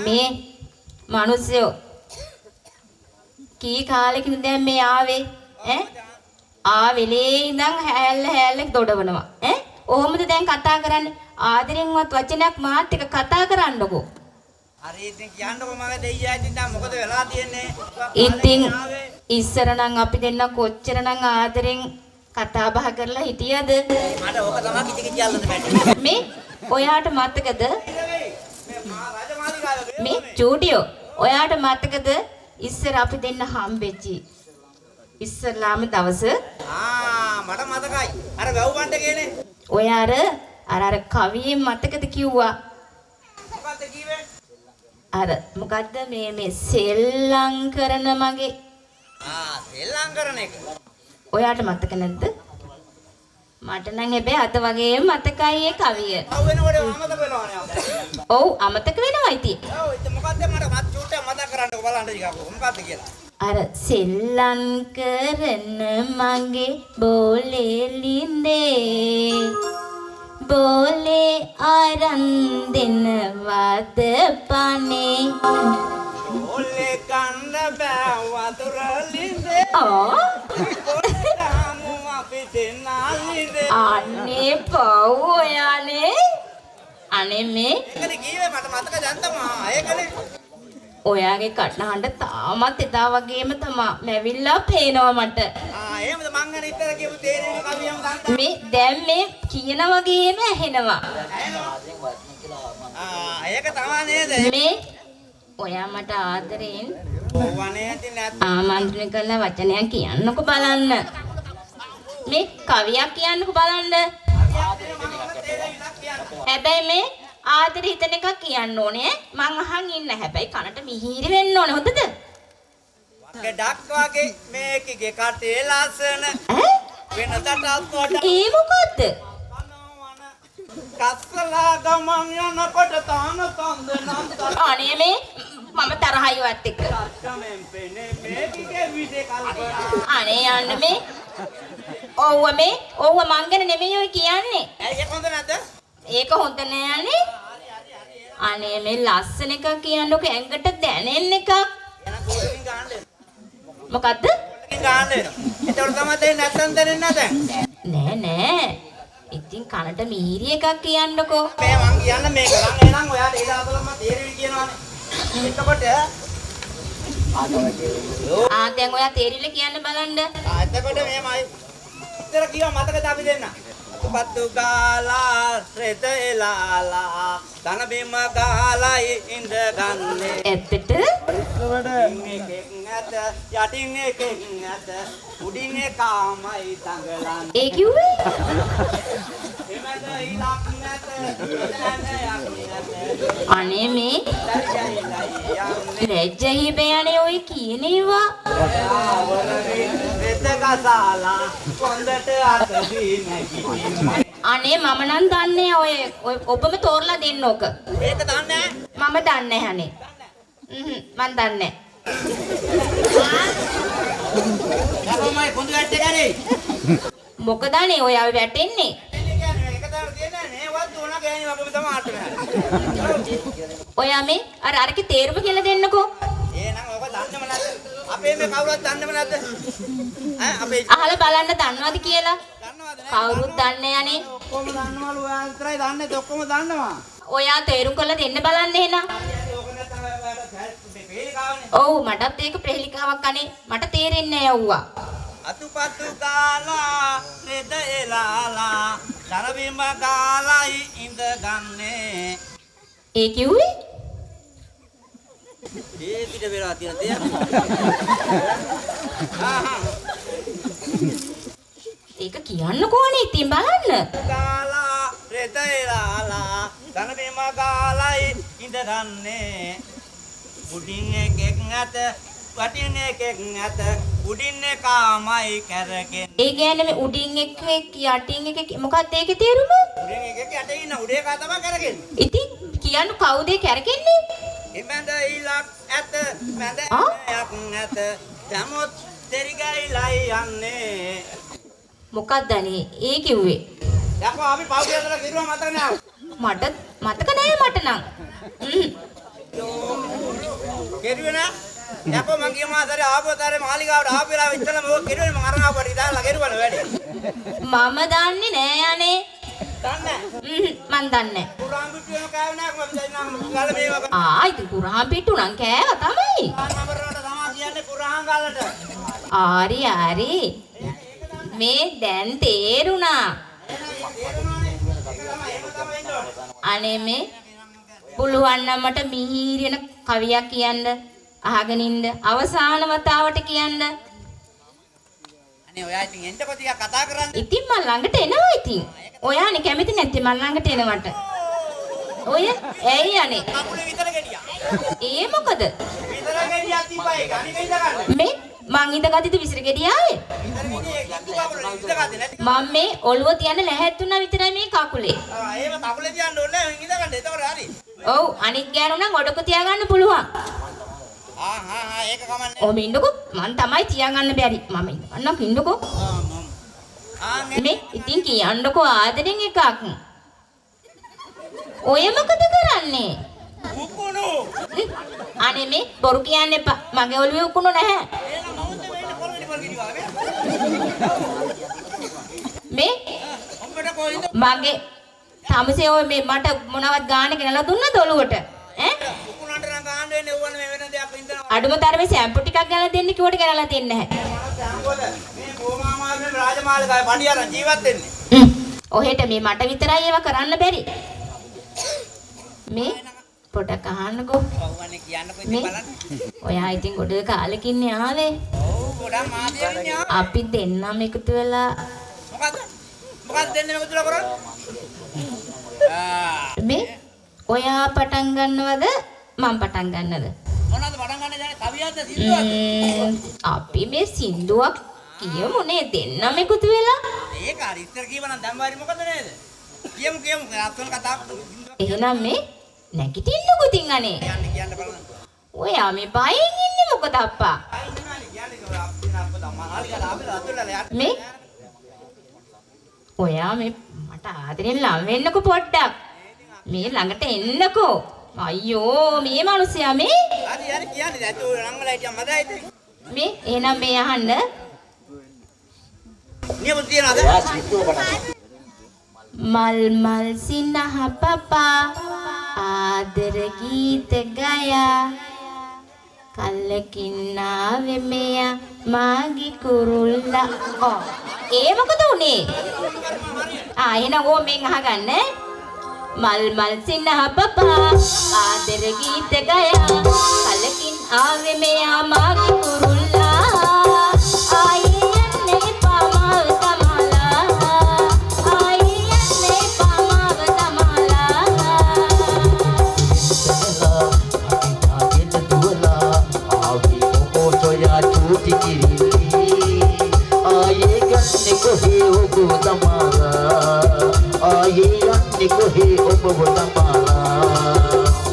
[SPEAKER 2] මේ මිනිස්සු කී කාලෙකින්ද දැන් මේ ආවේ ඈ ආවෙලේ ඉඳන් හැල්ල දොඩවනවා ඈ ඔහොමද දැන් කතා කරන්නේ ආදරෙන්වත් වචනයක් මාත් එක්ක කතා කරන්නකෝ.
[SPEAKER 3] හරි ඉතින් කියන්නකෝ මම දෙයියා ඉතින් දැන් මොකද වෙලා තියෙන්නේ?
[SPEAKER 2] ඉතින් ඉස්සර නම් අපි දෙන්න කොච්චරනම් ආදරෙන් කතා බහ කරලා හිටියද?
[SPEAKER 3] මට ඕක තමයි කිචි කිචි අල්ලන්න බැන්නේ.
[SPEAKER 2] මේ ඔයාට මතකද?
[SPEAKER 3] මේ රාජමාලි ගාලා
[SPEAKER 2] මේ චූටියෝ ඔයාට මතකද ඉස්සර අපි දෙන්න හම්බෙච්චි ඉස්සරලාම දවස
[SPEAKER 3] මට මතකයි. අර ගව් බණ්ඩ කියන්නේ.
[SPEAKER 2] ඔය අර කවියෙන් මතකද කිව්වා?
[SPEAKER 3] මොකද්ද කිව්වේ?
[SPEAKER 2] අර මොකද්ද මේ සෙල්ලම් කරන මගේ
[SPEAKER 3] සෙල්ලම් කරන එක.
[SPEAKER 2] ඔයාට මතක නැද්ද? මට නම් හැබැයි අත වගේම මතකයි ඒ කවිය.
[SPEAKER 3] ඔව් වෙනකොට අමතක වෙනවනේ අපිට.
[SPEAKER 2] ඔව් අමතක වෙනවා ඉතින්.
[SPEAKER 3] ඔව් ඉතින් මොකද්ද මට චූට්ටක් මතක් කරන්නකෝ බලන්න ටිකක් මොකද්ද කියලා.
[SPEAKER 2] අර සෙල්ලම් කරන මගේ බෝලේ ලින්දේ බෝලේ අරන් දෙනවද පනේ
[SPEAKER 3] බෝලේ කන්න බෑ වතුර ලින්දේ
[SPEAKER 2] අනේ පව් ඔයානේ අනේ මේ
[SPEAKER 3] ඒකනේ කීවේ මට මතක දැන්තමා ඒකනේ
[SPEAKER 2] ඔයාගේ කටහඬ තාමත් එදා වගේම තමයි මැවිල්ලා පේනවා මට
[SPEAKER 3] එහෙමද මං අර ඉතර කියපු තේරෙන කවියම ගන්න
[SPEAKER 2] මේ දැන් මේ කියන වගේම ඇහෙනවා
[SPEAKER 3] ඒක තමයි නේද
[SPEAKER 2] මේ ඔයා මට ආදරෙන්
[SPEAKER 3] ඕවනේ ඉතින් නැත්
[SPEAKER 2] ආමන්ත්‍රණය කරලා වචනයක් කියන්නකෝ බලන්න මේ කවියක් කියන්නකෝ බලන්න හැබැයි මේ ආදර හිතන එකක් කියන්න ඕනේ මං අහන් ඉන්න හැබැයි කනට මිහිරි වෙන්න ඕනේ හොඳද
[SPEAKER 3] ගඩක් වගේ මේකේ කටේ ලස්සන වෙනදට අත්කොට
[SPEAKER 2] ඒ මොකද්ද
[SPEAKER 3] කස්සලා ගමන් යනකොට තාන තන්ද නන්ද
[SPEAKER 2] අනේ මේ මම තරහයි වත් එක්ක
[SPEAKER 3] කමෙන් පෙනේ මේකේ විදේ කල්පනා
[SPEAKER 2] අනේ යන්න මේ ඔව්ව මං ගැන නෙමෙයි ඔය කියන්නේ
[SPEAKER 3] ඒක හොඳ නැද්ද
[SPEAKER 2] ඒක හොඳ නෑනේ අනේ මේ ලස්සන එකක් කියන්නකො ඇඟට දැනෙන්න එකක්
[SPEAKER 3] කෝලකින් ගන්න
[SPEAKER 2] මොකද්ද
[SPEAKER 3] කෝලකින් ගන්න එතකොට තමයි දෙන්නේ නැත්තම් දෙන්නේ නැත
[SPEAKER 2] නෑ ඉතින් කනට මිහිරි එකක් කියන්නකෝ
[SPEAKER 3] මේ මං කියන්න මේක නම් එහෙනම් ඔයාට ඒ දාතලම තේරෙවි කියනවානේ එතකොට
[SPEAKER 2] දැන් ඔයා තේරිල කියන්න බලන්න
[SPEAKER 3] එතකොට මේමයි ඉතර කියව මතකද අපි දෙන්න පත්තු ගාලා රෙත එලාලා ධන බිම ගාලා ඉඳ ගන්නේ
[SPEAKER 2] ඇත්තට
[SPEAKER 3] එකෙක් නැත යටින් එකෙක් නැත උඩින් එකාමයි දඟලන්නේ
[SPEAKER 2] ඒ කිව්වේ
[SPEAKER 3] එමෙද ඉලක් නැත දැනයක් නැත
[SPEAKER 2] අනේ මේ
[SPEAKER 3] යන්නේ
[SPEAKER 2] ලැජ්ජයි බෑනේ ඔය කියන ඒවා
[SPEAKER 3] රෙද්දකසාලා කොන්දට අතදී නැගිටින්නේ
[SPEAKER 2] අනේ මම නම් දන්නේ ඔය ඔබම තෝරලා දෙන්න ඕක
[SPEAKER 3] ඒක දන්නේ
[SPEAKER 2] මම දන්නේ අනේ මන් දන්නේ
[SPEAKER 3] නැහැ කොන්ද වැට්ට ගන්නේ
[SPEAKER 2] මොකද අනේ ඔය ආවේ වැටෙන්නේ
[SPEAKER 3] ඒක තමයි කියන්නේ නේවත් දුණ ගෑණි වගේම තමයි ආට
[SPEAKER 2] ඔයා මේ අරකේ තේරුම කියලා දෙන්නකෝ
[SPEAKER 3] එහෙනම් ඔබ දන්නේම නැද්ද අපේ මේ කවුරුත් දන්නේම නැද්ද ඈ අපේ
[SPEAKER 2] අහලා බලන්න දන්නවද කියලා
[SPEAKER 3] දන්නවද
[SPEAKER 2] කවුරුත් දන්නේ අනේ
[SPEAKER 3] ඔක්කොම දන්නවලු ඔයා විතරයි දන්නේ ඔක්කොම දන්නවා
[SPEAKER 2] ඔයා තේරුම් කරලා දෙන්න බලන්න එහෙනම්
[SPEAKER 3] ඕක නැත්නම් ඔයාලට පෙරේකාවනේ
[SPEAKER 2] ඔව් මටත් ඒක ප්‍රහෙලිකාවක් අනේ මට තේරෙන්නේ නැහැ යව්වා
[SPEAKER 3] අතුපතු කාලා රෙද එලාලා දරබිම කාලයි ඉඳ ගන්නේ
[SPEAKER 2] ඒ කිව්වේ
[SPEAKER 3] ඒ පිට වෙලා තියෙන දෙයක්
[SPEAKER 2] ඒක කියන්නකෝ අනේ ඉතින් බලන්න
[SPEAKER 3] කාලා රෙද එලාලා දරබිම කාලයි ඉඳ ගන්නේ උඩින් එකෙක් නැත වටින් එකෙක් නැත උඩින් එකාමයි කරගෙන
[SPEAKER 2] ඒ කියන්නේ මේ උඩින් එක යටින් එක මොකක්ද ඒකේ තේරුම
[SPEAKER 3] උඩින් එකෙක් යට ඉන්න උඩ එකා තමයි කරගෙන
[SPEAKER 2] ඉතින් කියන්න කවුද ඒ කැරකෙන්නේ
[SPEAKER 3] ඉමෙන්ද ඊලක් ඇත මැද
[SPEAKER 2] ආ?
[SPEAKER 3] යක් නැත දමොත් දෙරිගයිලයි යන්නේ
[SPEAKER 2] මොකක්ද අනේ ඒ කිව්වේ
[SPEAKER 3] යකෝ අපි පව් කියලා කිරුවා මතක නෑ
[SPEAKER 2] මට මතක නෑ මට නම්
[SPEAKER 3] කෙරුවේ නෑ යකෝ මං ගිය මාසෙ ආපුවතරේ මාලිගාවට ආපු වෙලාව ඉතලම ඔය කෙරුවේ මං අරන් ආපුවට ඉතාලලා කෙරුවල වැඩි
[SPEAKER 2] මම දන්නේ නෑ අනේ
[SPEAKER 3] දන්නේ
[SPEAKER 2] මන් දන්නේ
[SPEAKER 3] පුරාම් පිටුවම කෑවේ නෑ මම දැන් ගල මේවා
[SPEAKER 2] ඉතින් කුරහන් පිටු නම් කෑව තමයි
[SPEAKER 3] නම්බර් වලට තමයි කියන්නේ පුරාම් ගලට
[SPEAKER 2] ආරි ආරි මේ දැන් තේරුණා අනේ මේ පුළුවන් නම් මට මිහිරින කවියක් කියන්න අහගෙන ඉන්න අවසාන වතාවට කියන්න
[SPEAKER 3] අනේ ඔයා ඉතින් එන්නකො ටිකක් කතා කරන්න
[SPEAKER 2] ඉතින් මම ළඟට එනවා ඉතින් ඔයානේ කැමති නැත්තේ මම ළඟට එනවට ඔය ඇයි අනේ
[SPEAKER 3] කකුලේ විතර ගෙඩියා
[SPEAKER 2] ඒ මොකද
[SPEAKER 3] විතර ගෙඩියක් තිබ්බයි අනික ඉඳ ගන්න
[SPEAKER 2] මේ මං ඉඳගත්තද විසිර ගෙඩියාවේ
[SPEAKER 3] විතර ගෙඩියේ කිතු කකුලේ ඉඳ ගන්න නැති
[SPEAKER 2] මම මේ ඔළුව තියන්න ලැහැත්තුනා විතරයි මේ කකුලේ
[SPEAKER 3] එහෙම කකුලේ තියන්න ඕනේ ඉඳ ගන්න එතකොට හරි
[SPEAKER 2] ඔව් අනිත් ගෑනු නම් ඔඩක තියාගන්න පුළුවන්
[SPEAKER 3] ඒක කමන්නේ
[SPEAKER 2] ඔම ඉන්නකෝ මං තමයි තියාගන්න බැරි මම ඉන්නකෝ ඉන්නකෝ මේ ඉතින් කියන්නකෝ ආදරෙන් එකක් ඔය මොකද කරන්නේ
[SPEAKER 3] උකුණු
[SPEAKER 2] අනේ මේ බොරු කියන්න එපා මගේ ඔළුවේ උකුණු නැහැ
[SPEAKER 3] එහෙනම් මමුත් වෙන්නේ පොල්ගෙඩි වාගේ
[SPEAKER 2] මේ
[SPEAKER 3] ඔබට කොයින්ද
[SPEAKER 2] මගේ තමසේ ඔය මේ මට මොනවත් ගාන ගෙනලා දුන්නද ඔළුවට ඈ
[SPEAKER 3] උකුණන්ට නම් ගහන්න වෙන්නේ ඕවන මේ වෙන දෙයක් ඉඳලා
[SPEAKER 2] අඩුම තරමේ සැම්පු ටිකක් ගෙනලා දෙන්න කිව්වට ගෙනලා දෙන්නේ නැහැ
[SPEAKER 3] මොකද මේ බෝමාමාගේ රාජමාලිගාවේ පඩියරන් ජීවත් වෙන්නේ
[SPEAKER 2] ඔහෙට මේ මට විතරයි ඒවා කරන්න බැරි මේ පොඩක් අහන්නකෝ
[SPEAKER 3] ඔව්වනේ කියන්නකො ඉතින්
[SPEAKER 2] මේ
[SPEAKER 3] බලන්න
[SPEAKER 2] ඔයා ඉතින් ගොඩ කාලෙකින් ආවේ
[SPEAKER 3] ඔව් ගොඩක් මාදියන්නේ
[SPEAKER 2] අපි දෙන්නම එකතු වෙලා
[SPEAKER 3] මොකද දෙන්නේ මේක තුල කරන්නේ
[SPEAKER 2] මේ ඔයා පටන් ගන්නවද මම පටන් ගන්නද
[SPEAKER 3] මොනවද පටන් ගන්න දැන් කවියක්ද සින්දුවක්ද
[SPEAKER 2] අපි මේ සින්දුවක් කියමු නේ දෙන්නම එකතු වෙලා
[SPEAKER 3] ඒක හරි ඉස්සර කියවනම් දැන් වාරි මොකද නේද කියමු අත්වල කතාවක්
[SPEAKER 2] එහෙනම් මේ නැගිටින්නකෝ ඉතින් අනේ
[SPEAKER 3] කියන්න බලන්න
[SPEAKER 2] ඔයා මේ බයෙන් ඉන්නේ මොකද අප්පා මේ ඔයා මේ මට ආදරෙන් ලම් වෙන්නකෝ පොඩ්ඩක් මේ ළඟට එන්නකෝ අයියෝ මේ මිනිස්සයා මේ
[SPEAKER 3] හරි කියන්නේ දැන් ඔය රංගලා හිටියම මදයිද
[SPEAKER 2] මේ එහෙනම් මේ අහන්න
[SPEAKER 3] නියම තියනද
[SPEAKER 2] මල් මල් සිනහ පපා ආදර ගීත ගයා කල්ලකින් ආවේ මෙයා මාගේ කුරුල්ලා ඒ මොකද උනේ එහෙනම් ඕ මෙන් අහගන්න මල් මල් සිනහ පපා ආදර ගීත ගයා කලකින් ආවේ මෙයා මාගේ කුරුල්ලා ආයේ යන්නේ පාමාව තමලා ආයේ යන්නේ පාමාව තමලා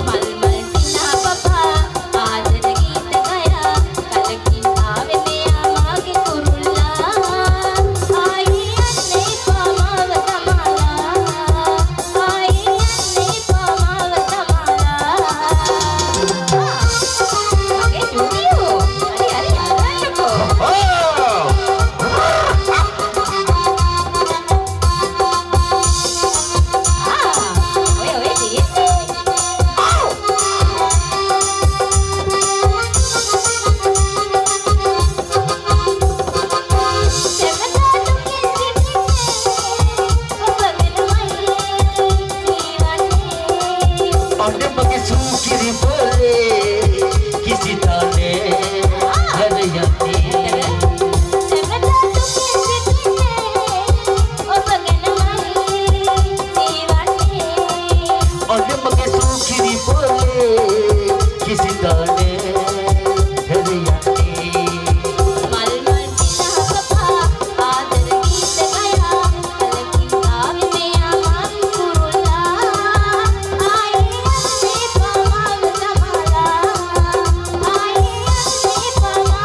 [SPEAKER 2] මල් මල් සිනහ පපා ආදර ගීත ගයා කලකින් ආවේ මෙයා මාගේ කුරුල්ලා ආයේ යන්නේ පාමාව තමලා ආයේ යන්නේ පාමාව තමලා මගේ චුටියෝ හරි හරි යන්නකෝ ඔය ඔය තියෙන්නේ මල් මල් සිනහ පපා ආදර ගීත ගයා කලකින් ආවේ මෙයා මාගේ කුරුල්ලා ආයේ යන්නේ පාමාව තමලා ආයේ යන්නේ පාමාව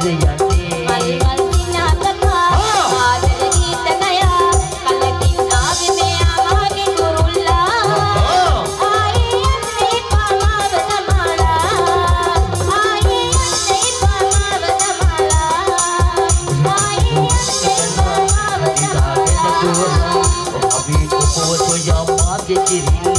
[SPEAKER 2] මල් මල් සිනහ පපා ආදර ගීත ගයා කලකින් ආවේ මෙයා මාගේ කුරුල්ලා ආයේ යන්නේ පාමාව තමලා ආයේ යන්නේ පාමාව තමලා ආයේ යන්නේ පාමාව තමලා
[SPEAKER 1] Abi ko so ya ma ke kiri